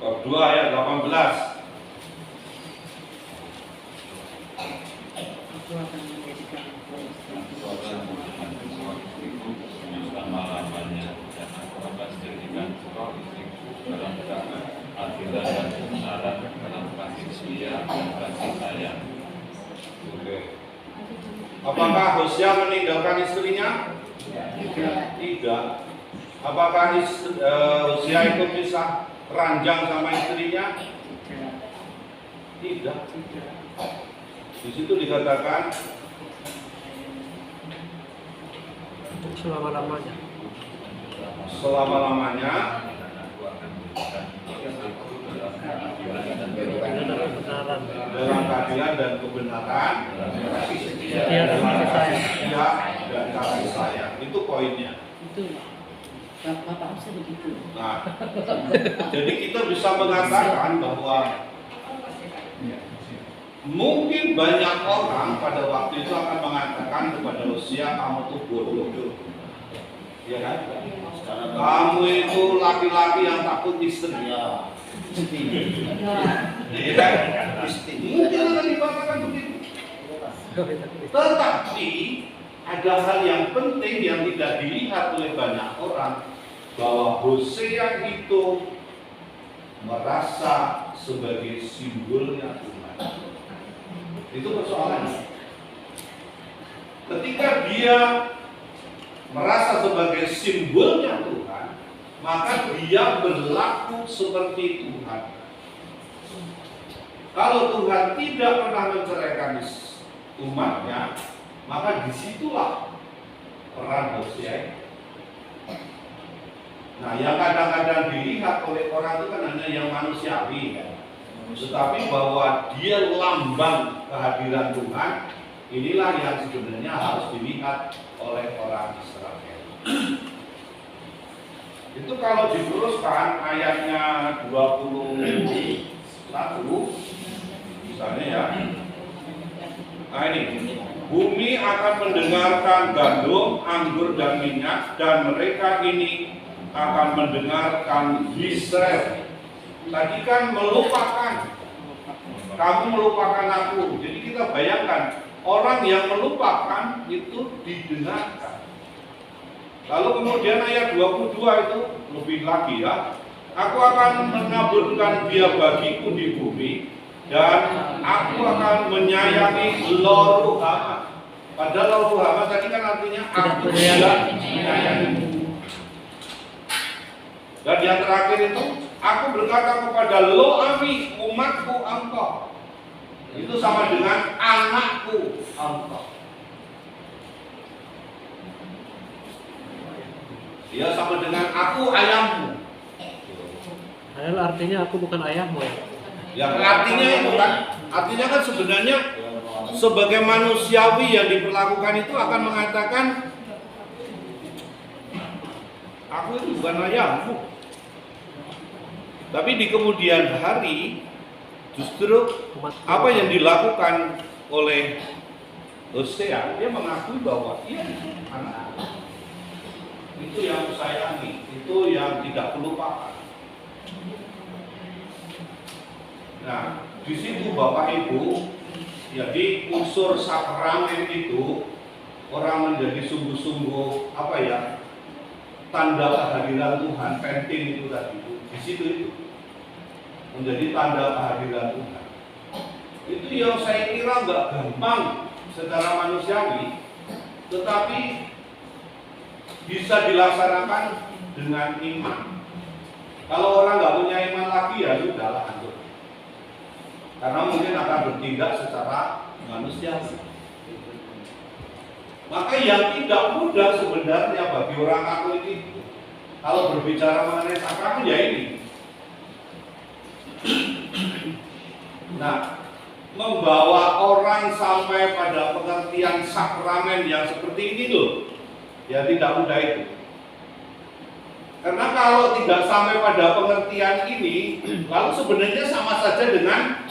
Bab 2 ayat 18. Aku akan menjadikan engkau istri. Pengalamannya dan aku akan jadikan engkau istriku dalam keadilan dan kebenaran, dalam kasih setia dan kasih sayang. Oke. Apakah Hosea meninggalkan istrinya? Tidak. Apakah Hosea itu bisa ranjang sama istrinya? Tidak. Di situ dikatakan selama-lamanya. Selama-lamanya dalam keadilan dan kebenaran, Setia dan kasih sayang. setia dan kasih sayang. Itu poinnya. Itu Bapak bisa begitu. Nah, jadi kita bisa mengatakan bahwa mungkin banyak orang pada waktu itu akan mengatakan kepada Hosea, kamu tuh bodoh. Ya kan? Kamu itu laki-laki yang takut istri. Ya kan? Mungkin akan dikatakan begitu. Tetapi ada hal yang penting yang tidak dilihat oleh banyak orang, bahwa Hosea itu merasa sebagai simbolnya Tuhan. Itu persoalannya. Ketika dia merasa sebagai simbolnya Tuhan, maka dia berlaku seperti Tuhan. Kalau Tuhan tidak pernah menceraikan umatnya, maka disitulah peran Hosea. Nah, yang kadang-kadang dilihat oleh orang itu kan hanya yang manusiawi, kan? Tetapi bahwa dia lambang kehadiran Tuhan, inilah yang sebenarnya harus dilihat oleh orang Israel. Itu kalau diteruskan ayatnya 21, misalnya ya. Nah ini, bumi akan mendengarkan gandum, anggur dan minyak, dan mereka ini akan mendengarkan Israel. Tadi kan melupakan, kamu melupakan aku. Jadi kita bayangkan, orang yang melupakan itu didengarkan. Lalu kemudian ayat 22 itu lebih lagi ya. Aku akan menaburkan dia bagiku di bumi, dan aku akan menyayangi Lo-Ruhama. Padahal Lo-Ruhama tadi kan artinya aku tidak menyayangi. Dan yang terakhir itu, aku berkata kepada Lo-Ami, umatku engkau. Itu sama dengan anakku engkau. Dia sama dengan aku ayahmu. Padahal artinya aku bukan ayahmu ya. Yang artinya itu kan, artinya kan sebenarnya sebagai manusiawi yang diperlakukan itu akan mengatakan, aku itu bukan ayahmu. Tapi di kemudian hari, justru apa yang dilakukan oleh Hosea, dia mengakui bahwa iya, anak itu yang kusayangi, itu yang tidak kulupakan. Nah, di situ Bapak Ibu, jadi unsur sakramen itu orang menjadi sungguh-sungguh apa ya, tanda kehadiran Tuhan, penting itu tadi itu, di situ itu menjadi tanda kehadiran Tuhan. Itu yang saya kira nggak gampang secara manusiawi, tetapi bisa dilaksanakan dengan iman. Kalau orang nggak punya iman lagi ya sudahlah hancur. Karena mungkin akan bertindak secara manusiawi. Maka yang tidak mudah sebenarnya bagi orang Katolik itu, kalau berbicara mengenai sakramen ya ini. Nah, membawa orang sampai pada pengertian sakramen yang seperti ini loh, ya tidak mudah itu. Karena kalau tidak sampai pada pengertian ini, lalu sebenarnya sama saja dengan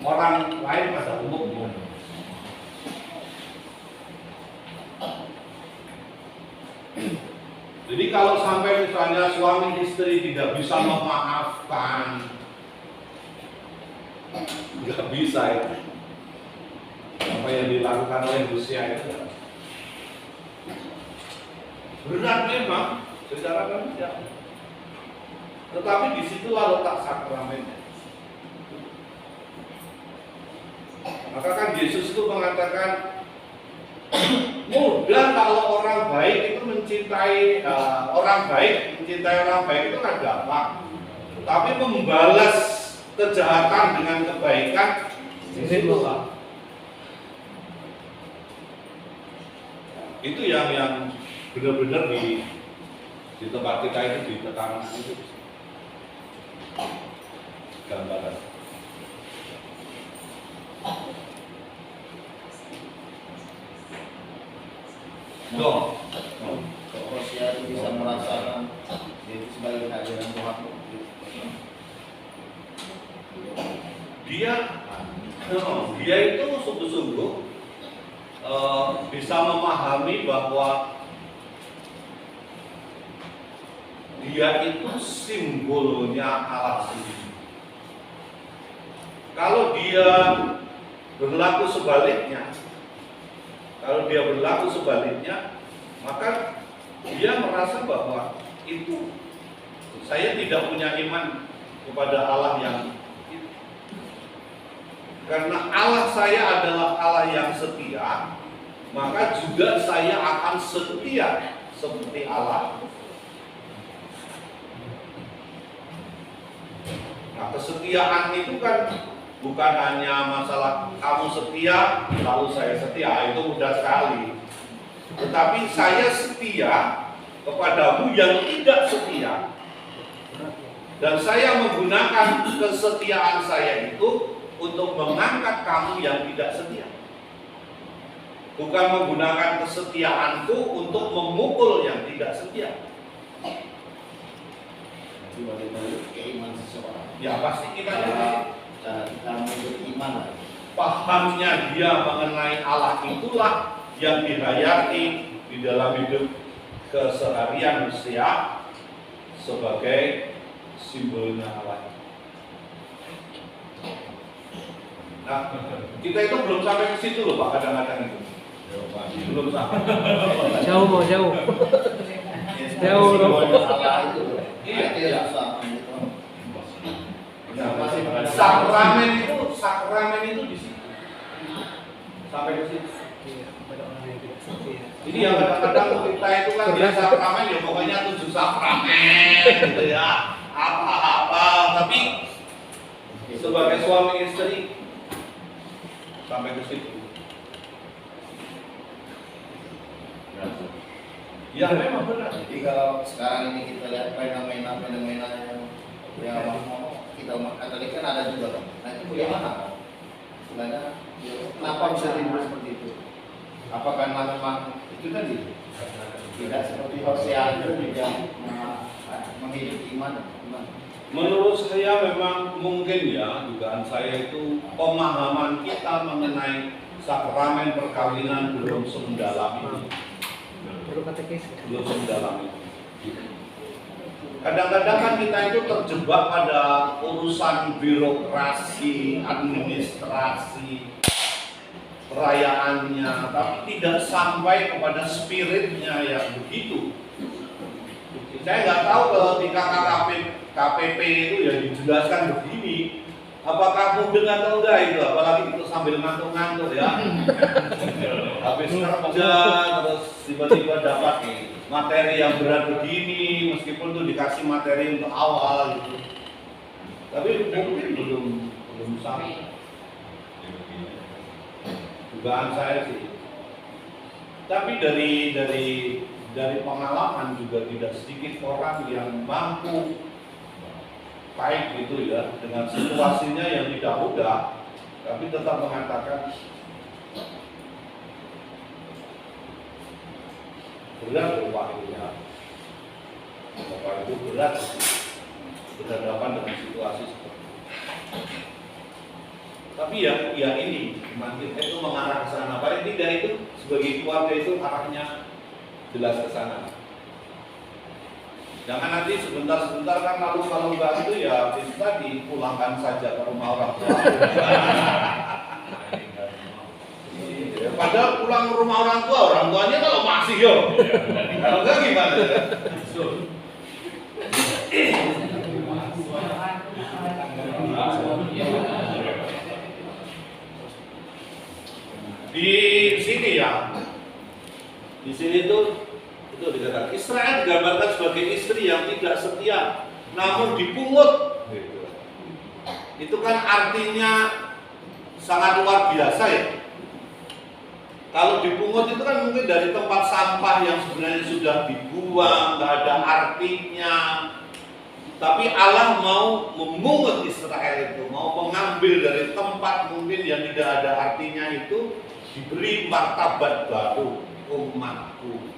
orang lain pada umumnya. Jadi kalau sampai misalnya suami istri tidak bisa memaafkan, nggak bisa itu. Apa yang dilakukan oleh Rusia itu berat memang secara manusia. Tetapi di situlah letak sakramennya. Maka kan Yesus itu mengatakan mudah kalau orang baik itu mencintai orang baik itu nggak gampang. Tapi membalas kejahatan dengan kebaikan disitulah. Itu yang benar-benar di tempat kita itu ditekankan itu gambaran. Dong. Kalau Hosea itu bisa merasakan itu sebagai kehadiran Tuhan. Dia itu sungguh-sungguh bisa memahami bahwa dia itu simbolnya Allah sendiri. Kalau dia berlaku sebaliknya, maka dia merasa bahwa itu saya tidak punya iman kepada Allah yang itu. Karena Allah saya adalah Allah yang setia, maka juga saya akan setia seperti Allah. Nah, kesetiaan itu kan bukan hanya masalah kamu setia, lalu saya setia, itu mudah sekali. Tetapi saya setia kepadamu yang tidak setia. Dan saya menggunakan kesetiaan saya itu untuk mengangkat kamu yang tidak setia. Bukan menggunakan kesetiaanku untuk memukul yang tidak setia. Itu bagaimana keimanan seseorang. Ya pasti kita Cara kita beriman lah. pahamnya dia mengenai Allah itulah yang dihayati di dalam hidup keseharian manusia sebagai simbolnya Allah. Nah, kita itu belum sampai ke situ loh Pak, kadang-kadang itu. Belum sampai. Jauh mau jauh. Jauh loh. Allah itu. Iya. Itu yang susah. Sakramen itu di situ. Sampai ke situ. Jadi yang kadang-kadang kita itu kan dia sakramen ya pokoknya 7 sakramen gitu ya. Apa-apa, tapi sebagai suami istri sampai ke situ. Ya memang benar. Jadi kalau sekarang ini kita lihat fenomena yang kita Katolik kan ada juga kan. Nah itu bagaimana? Sebenarnya kenapa bisa timbul seperti itu? Apakah memang itu tadi tidak seperti Hosea itu juga menghidup iman? Menurut saya memang mungkin ya dugaan saya itu pemahaman kita mengenai sakramen perkawinan belum semendalam ini. Belum semendalam ini. Kadang-kadang kan kita itu terjebak pada urusan birokrasi, administrasi, perayaannya, tapi tidak sampai kepada spiritnya yang begitu. Saya nggak tahu kalau di KPP itu ya dijelaskan begini, apakah mudeng atau enggak itu, apalagi itu sambil ngantuk-ngantuk ya. Habis kerja terus tiba-tiba dapat materi yang berat begini, meskipun tuh dikasih materi untuk awal gitu. Tapi mungkin belum sampai. Dugaan saya sih. Tapi dari pengalaman juga tidak sedikit orang yang mampu baik gitu ya dengan situasinya yang tidak mudah, tapi tetap mengatakan berat Bapak itu ya. Bapak itu berat berhadapan dengan situasi seperti itu. Tapi ya ini kita itu mengarah ke sana. Paling tidak itu sebagai keluarga itu arahnya jelas ke sana. Jangan nanti sebentar-sebentar kan lalu kalau enggak itu ya bisa dipulangkan saja ke rumah orang tua. Padahal pulang ke rumah orang tuanya kalau masih yo. Kalau enggak gimana? Di sini ya, di sini tuh itu dikatakan Israel digambarkan sebagai istri yang tidak setia, namun dipungut. Itu kan artinya sangat luar biasa ya. Kalau dipungut itu kan mungkin dari tempat sampah yang sebenarnya sudah dibuang, nggak ada artinya. Tapi Allah mau memungut Israel itu, mau mengambil dari tempat mungkin yang tidak ada artinya itu, diberi martabat baru umatku.